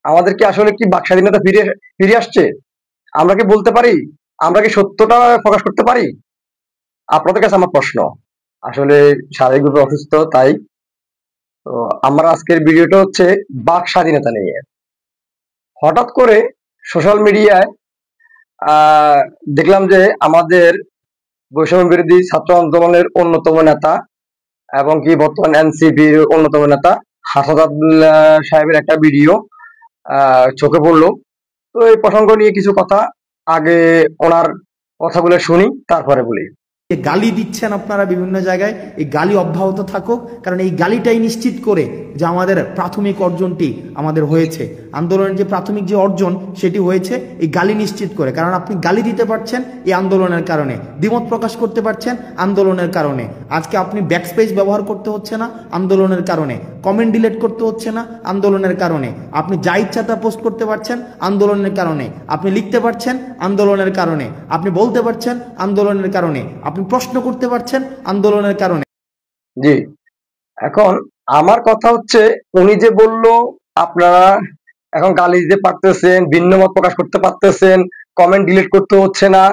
আমাদের কি আসলে কি বাক স্বাধীনতা ফিরে ফিরে আসছে? আমরা কি বলতে পারি? আমরা কি সত্যটা প্রকাশ করতে পারি? আপনাদের কাছে আমার প্রশ্ন। আসলে শারীরিকভাবে অসুস্থ তাই। তো আমার আজকের ভিডিওটা হচ্ছে বাক স্বাধীনতা নিয়ে। হঠাৎ করে সোশ্যাল মিডিয়ায় আহ, দেখলাম যে আমাদের বৈষম্য বিরোধী ছাত্র আন্দোলনের অন্যতম নেতা এবং কি বর্তমান এনসিপির অন্যতম নেতা হাসান আব্দুল্লাহ সাহেবের একটা ভিডিও চোখে পড়লো। তো এই প্রসঙ্গ নিয়ে কিছু কথা আগে ওনার কথাগুলো শুনি, তারপরে বলি। গালি দিচ্ছেন আপনারা বিভিন্ন জায়গায়, এই গালি অব্যাহত থাকুক, কারণ এই গালিটাই নিশ্চিত করে যে আমাদের প্রাথমিক অর্জনটি আমাদের হয়েছে, আন্দোলনের যে প্রাথমিক যে অর্জন সেটি হয়েছে এই গালি নিশ্চিত করে। কারণ আপনি গালি দিতে পারছেন এই আন্দোলনের কারণে, দ্বিমত প্রকাশ করতে পারছেন আন্দোলনের কারণে, আজকে আপনি ব্যাকস্পেস ব্যবহার করতে হচ্ছে না আন্দোলনের কারণে, কমেন্ট ডিলিট করতে হচ্ছে না আন্দোলনের কারণে, আপনি যা ইচ্ছা তা পোস্ট করতে পারছেন আন্দোলনের কারণে, আপনি লিখতে পারছেন আন্দোলনের কারণে, আপনি বলতে পারছেন আন্দোলনের কারণে, আপনি প্রশ্ন করতে পারছেন আন্দোলনের কারণে। জি, এখন আমার কথা হচ্ছে, উনি যে বলল আপনারা এখন গালি দিতে পারতেছেন, ভিন্ন মত প্রকাশ করতে পারতেছেন, কমেন্ট ডিলিট করতে হচ্ছে না,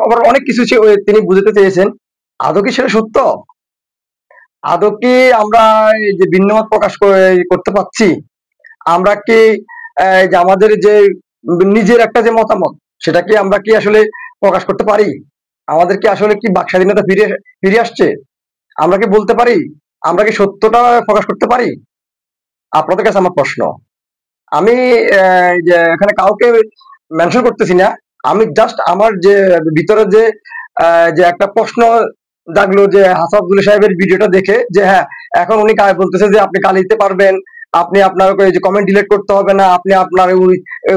আবার অনেক কিছু তিনি বুঝাতে চেয়েছেন। আদৌ কি সেটা সত্য? আদৌ কি আমরা এই যে ভিন্ন মত প্রকাশ করতে পারছি? আমরা কি যে আমাদের যে নিজের একটা যে মতামত, সেটা কি আমরা কি আসলে প্রকাশ করতে পারি? আমাদের কি আসলে কি বাক স্বাধীনতা ফিরে ফিরে আসছে? আমরা কি বলতে পারি? আমরা কি সত্যটা প্রকাশ করতে পারি? আপনাদের কাছে আমার প্রশ্ন। আমি যে এখানে কাউকে মেনশন করতেছি না, আমি জাস্ট আমার যে ভিতরে যে যে একটা প্রশ্ন জাগলো যে হাসান আব্দুল্লাহ সাহেবের ভিডিওটা দেখে, যে হ্যাঁ, এখন উনি বলতেছে যে আপনি গালি দিতে পারবেন, আপনি আপনার ওই যে কমেন্ট ডিলিট করতে হবে না, আপনি আপনার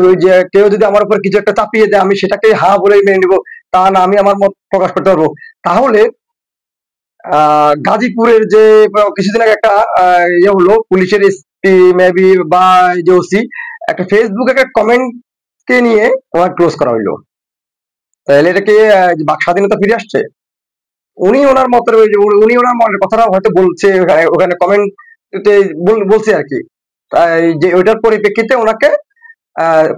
ওই যে কেউ যদি আমার উপর কিছু একটা চাপিয়ে দেয় আমি সেটাকে হ্যাঁ বলে মেনে নিবো, তা না, আমি আমার মত প্রকাশ করতে পারবো। তাহলে গাজীপুরের যে কিছুদিন আগে একটা ইয়ে হলো, পুলিশের এসপি মেবি বা যে ওসি একটা ফেসবুকে একটা কমেন্ট কে নিয়ে ওনার ক্লোজ করা হইলো। তাহলে এটা কি বাক স্বাধীনতা ফিরে আসছে? উনি ওনার মতের ওই যে উনি ওনার মনের কথাটা হয়তো বলছে ওখানে ওখানে কমেন্টে বলছে আর কি, তাই যে ওইটার পরিপ্রেক্ষিতে ওনাকে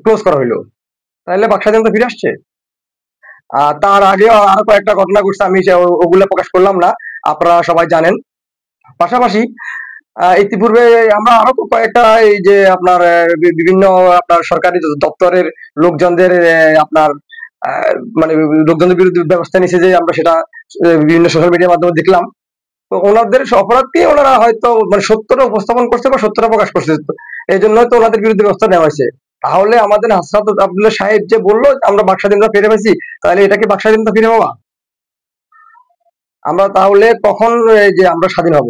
ক্লোজ করা হইলো। তাহলে বাক স্বাধীনতা ফিরে আসছে? তার আগে আরো কয়েকটা ঘটনা ঘটছে, আমি ওগুলো প্রকাশ করলাম না, আপনারা সবাই জানেন। পাশাপাশি ইতিপূর্বে আমরা আরো কয়েকটা এই যে আপনার বিভিন্ন আপনার সরকারি দপ্তরের লোকজনদের আপনার আহ, মানে লোকজনদের বিরুদ্ধে ব্যবস্থা নিয়েছে, যে আমরা সেটা বিভিন্ন সোশ্যাল মিডিয়ার মাধ্যমে দেখলাম। তো ওনাদের অপরাধকে ওনারা হয়তো মানে সত্যটা উপস্থাপন করছে বা সত্যটা প্রকাশ করছে, এই জন্য তো ওনাদের বিরুদ্ধে ব্যবস্থা নেওয়া হয়েছে। তাহলে আমাদের হাসরাত আব্দুল্লাহ সাহেব যে বললো আমরা বাক স্বাধীনতা ফিরে পেয়েছি, তাহলে এটা কি বাক স্বাধীনতা ফিরে পাওয়া? আমরা তাহলে কখন এই যে আমরা স্বাধীন হব?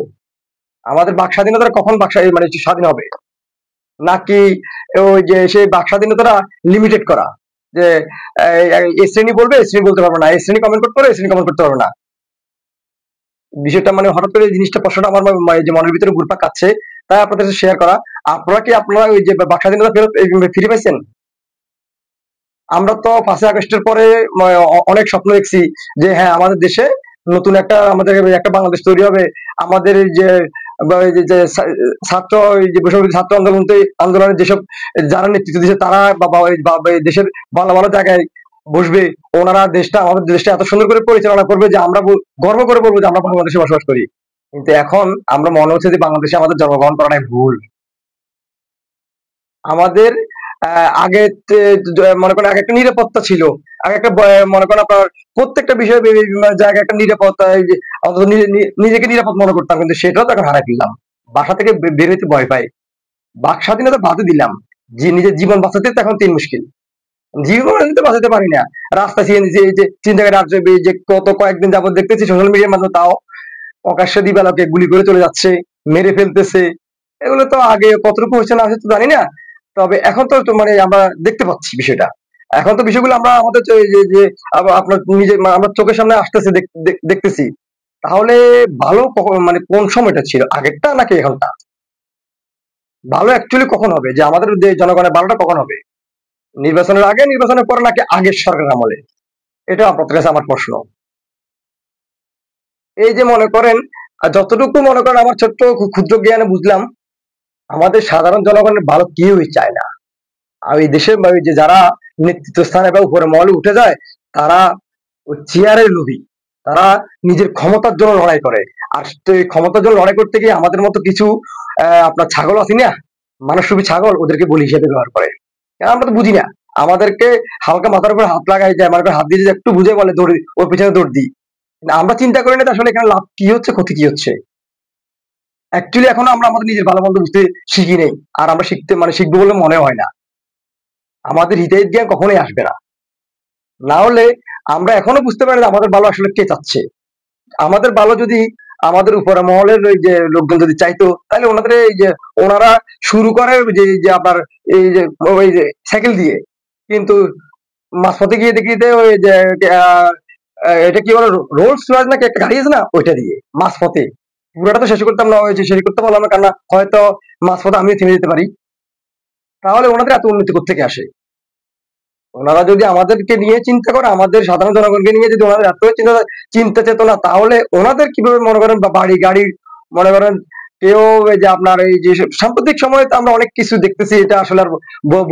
আমাদের বাক স্বাধীনতা কখন মানে স্বাধীন হবে? নাকি ওই যে সেই বাক স্বাধীনতাটা লিমিটেড করা, যে এই শ্রেণী বলবে এই শ্রেণী বলতে পারবে না, এই শ্রেণী কমেন্ট করতে পারবে এই শ্রেণী কমেন্ট করতে পারবে না? বিষয়টা মানে হঠাৎ করে এই জিনিসটা প্রশ্নটা আমার যে মনের ভিতরে ঘুরপাক খাচ্ছে, তাই আপনাদের সাথে শেয়ার করা। আপনারা ওই যে বাক স্বাধীনতা ফেরত ফিরে পাইছেন? আমরা তো 5ই আগস্টের পরে অনেক স্বপ্ন দেখছি যে হ্যাঁ, আমাদের দেশে নতুন একটা আমাদের একটা বাংলাদেশ তৈরি হবে। আমাদের এই যে এই যে ছাত্র এই যে বৈষম্য ছাত্র আন্দোলনের যেসব যারা নেতৃত্ব দিচ্ছে তারা এই দেশের ভালো ভালো জায়গায় বসবে, ওনারা আমাদের দেশটা এত সুন্দর করে পরিচালনা করবে যে আমরা গর্ব করে বলবো যে আমরা বাংলাদেশে বসবাস করি। কিন্তু এখন আমরা মনে হচ্ছে যে বাংলাদেশে আমাদের জন্মগ্রহণ করাটাই ভুল। আমাদের আগে মনে করেন আগে একটা নিরাপত্তা ছিল, আগে একটা মনে করেন আপনার প্রত্যেকটা বিষয়ে জায়গায় একটা নিরাপত্তা, এই যে অন্তত নিজেকে নিরাপদ মনে করতাম, কিন্তু সেটাও তো এখন হারাই ফেললাম। বাসা থেকে বের হইতে ভয় পাই। বাক স্বাধীনতা বাদে দিলাম, যে নিজের জীবন বাঁচাতে তো এখন তিন মুশকিল। জীবন তো বাঁচাতে পারি না, রাস্তা সিএনজি এই যে চিন্তা করে যে কত কয়েকদিন যাবত দেখতেছি সোশ্যাল মিডিয়ার মাধ্যমে, তাও প্রকাশ্যে দিবালোকে গুলি করে চলে যাচ্ছে, মেরে ফেলতেছে। এগুলো তো আগে কতটুকু হয়েছে না হয়েছে তো জানি না, তবে এখন তো মানে আমরা দেখতে পাচ্ছি বিষয়টা। এখন তো বিষয়গুলো আমরা আমাদের যে আপনার নিজে আমরা চোখের সামনে আসতেছে, দেখতেছি। তাহলে ভালো মানে কোন সময়টা ছিল, আগেরটা নাকি এখনটা? ভালো অ্যাকচুয়ালি কখন হবে, যে আমাদের যে জনগণের ভালোটা কখন হবে? নির্বাচনের আগে, নির্বাচনের পরে, নাকি আগের সরকার আমলে? এটা আপনাদের কাছে আমার প্রশ্ন। এই যে মনে করেন যতটুকু মনে করেন আমার ছোট্ট ক্ষুদ্র জ্ঞানে বুঝলাম, আমাদের সাধারণ জনগণের ভালো কেউই চায় না। আর এই দেশের যে যারা নেতৃত্ব স্থানে বা উপরে মহলে উঠে যায়, তারা ওই চেয়ারের লোভী, তারা নিজের ক্ষমতার জন্য লড়াই করে। আর এই ক্ষমতার জন্য লড়াই করতে গিয়ে আমাদের মতো কিছু আপনার ছাগল আছি না, মানুষরূপী ছাগল, ওদেরকে বলি হিসেবে ব্যবহার করে। কারণ আমরা তো বুঝি না, আমাদেরকে হালকা মাথার উপর হাত লাগাই যায়, আমার হাত দিয়ে যদি একটু বুঝে বলে দৌড়, ওর পিছনে দৌড় দিই। আমরা চিন্তা করি না আসলে এখানে লাভ কি হচ্ছে, ক্ষতি কি হচ্ছে। অ্যাকচুয়ালি এখনো আমরা আমাদের নিজের ভালো মন্দ বুঝতে শিখি নেই, আর আমরা শিখবো বলে মনে হয় না। আমাদের হিতাহিত জ্ঞান কখনোই আসবে না। না হলে আমরা এখনো বুঝতে পারি না আমাদের ভালো আসলে কে চাচ্ছে। আমাদের ভালো যদি আমাদের উপরে মহলের ওই যে লোকজন যদি চাইতো, তাহলে ওনাদের এই যে ওনারা শুরু করে যে আপনার এই যে ওই যে সাইকেল দিয়ে, কিন্তু মাঝপথে গিয়ে দেখি যে ওই যে এটা কি বলে, রোলস রয়েস নাকি একটা গাড়ি আছে না, ওইটা দিয়ে মাঝপথে। পুরোটা তো শেষ করতাম না, ওই যে শেষ করতে পারলাম না, কেন হয়তো মাঝপথে আমিও থেমে যেতে পারি। তাহলে ওনাদের এত উন্নতি কোত্থেকে আসে? ওনারা যদি আমাদেরকে নিয়ে চিন্তা করে, আমাদের সাধারণ জনগণকে নিয়ে যদি ওনাদের এত চিন্তা চেতনা, তাহলে ওনাদের কিভাবে মনে করেন বা বাড়ি গাড়ি মনে করেন কেউ এই যে আপনার এই যে সাম্প্রতিক সময়ে তো আমরা অনেক কিছু দেখতেছি, এটা আসলে আর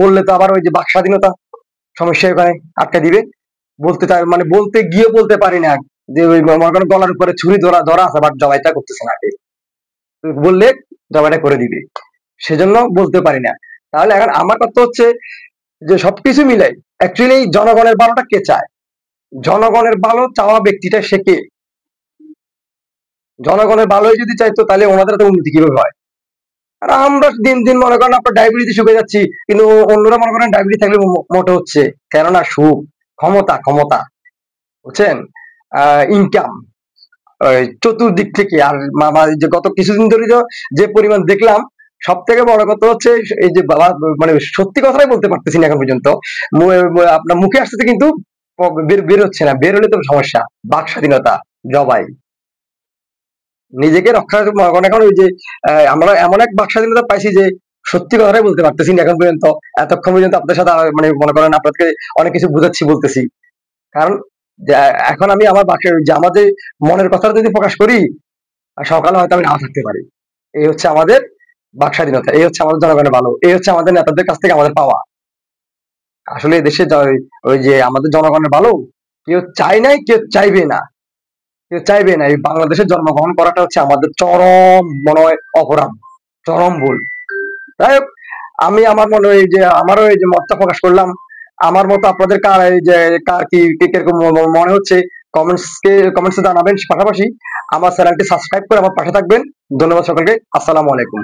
বললে তো আবার ওই যে বাক স্বাধীনতা সমস্যা ওখানে আটকা দিবে। বলতে চাই মানে বলতে গিয়ে বলতে পারি না, যে ওই মনে করেন গলার উপরে ছুরি ধরা ধরা আছে, বাট জবাইটা করতেছে না, বললে জবাইটা করে দিবে, সেজন্য বলতে পারি না। তাহলে এখন আমার কথা হচ্ছে যে সবকিছু মিলাই অ্যাকচুয়ালি জনগণের ভালোটা কে চায়? জনগণের ভালো চাওয়া ব্যক্তিটা সে কে? জনগণের ভালোই যদি চাইতো, তাহলে ওনাদের তো উন্নতি কিভাবে হয়? আর আমরা দিন দিন মনে করেন আপনার ডায়াবেটিস শুকে যাচ্ছি, কিন্তু অন্যরা মনে করেন ডায়াবেটিস থাকলে মোটা হচ্ছে। কেননা সুখ, ক্ষমতা, ক্ষমতা, বুঝছেন, ইনকাম, চতুর্দিক থেকে। আর যে গত কিছুদিন ধরে যে পরিমাণ দেখলাম, সব থেকে বড় কথা হচ্ছে এই যে বাবা, মানে সত্যি কথাই বলতে পারতেছি না এখন পর্যন্ত। আপনার মুখে আসতেছে কিন্তু বের হচ্ছে না, বের হলে তো সমস্যা। বাক স্বাধীনতা জবাই, নিজেকে রক্ষা এখন ওই যে আমরা এমন এক বাক স্বাধীনতা পাইছি যে সত্যি কথাটাই বলতে পারতেছি না এখন পর্যন্ত। এতক্ষণ পর্যন্ত আপনাদের সাথে মানে মনে করেন আপনাদেরকে অনেক কিছু বুঝাচ্ছি, বলতেছি। কারণ এখন আমি আমার বাকি যে আমাদের মনের কথাটা যদি প্রকাশ করি, সকালে হয়তো আমি নাও থাকতে পারি। এই হচ্ছে আমাদের বাক স্বাধীনতা, এই হচ্ছে আমাদের জনগণের ভালো, এই হচ্ছে আমাদের নেতাদের কাছ থেকে আমাদের পাওয়া। আসলে দেশে ওই যে আমাদের জনগণের ভালো কেউ চায় নাই, কেউ চাইবে না, কেউ চাইবে না। এই বাংলাদেশে জন্মগ্রহণ করাটা হচ্ছে আমাদের চরম মনে হয় অপরাধ, চরম ভুল। যাই হোক, আমি আমার মনে হয় যে আমারও এই যে মতটা প্রকাশ করলাম। আমার মতো আপনাদের কার এই যে কার কি কিরকম মনে হচ্ছে, কমেন্টসে জানাবেন। পাশাপাশি আমার চ্যানেলটি সাবস্ক্রাইব করে আমার পাশে থাকবেন। ধন্যবাদ সকলকে। আসসালামু আলাইকুম।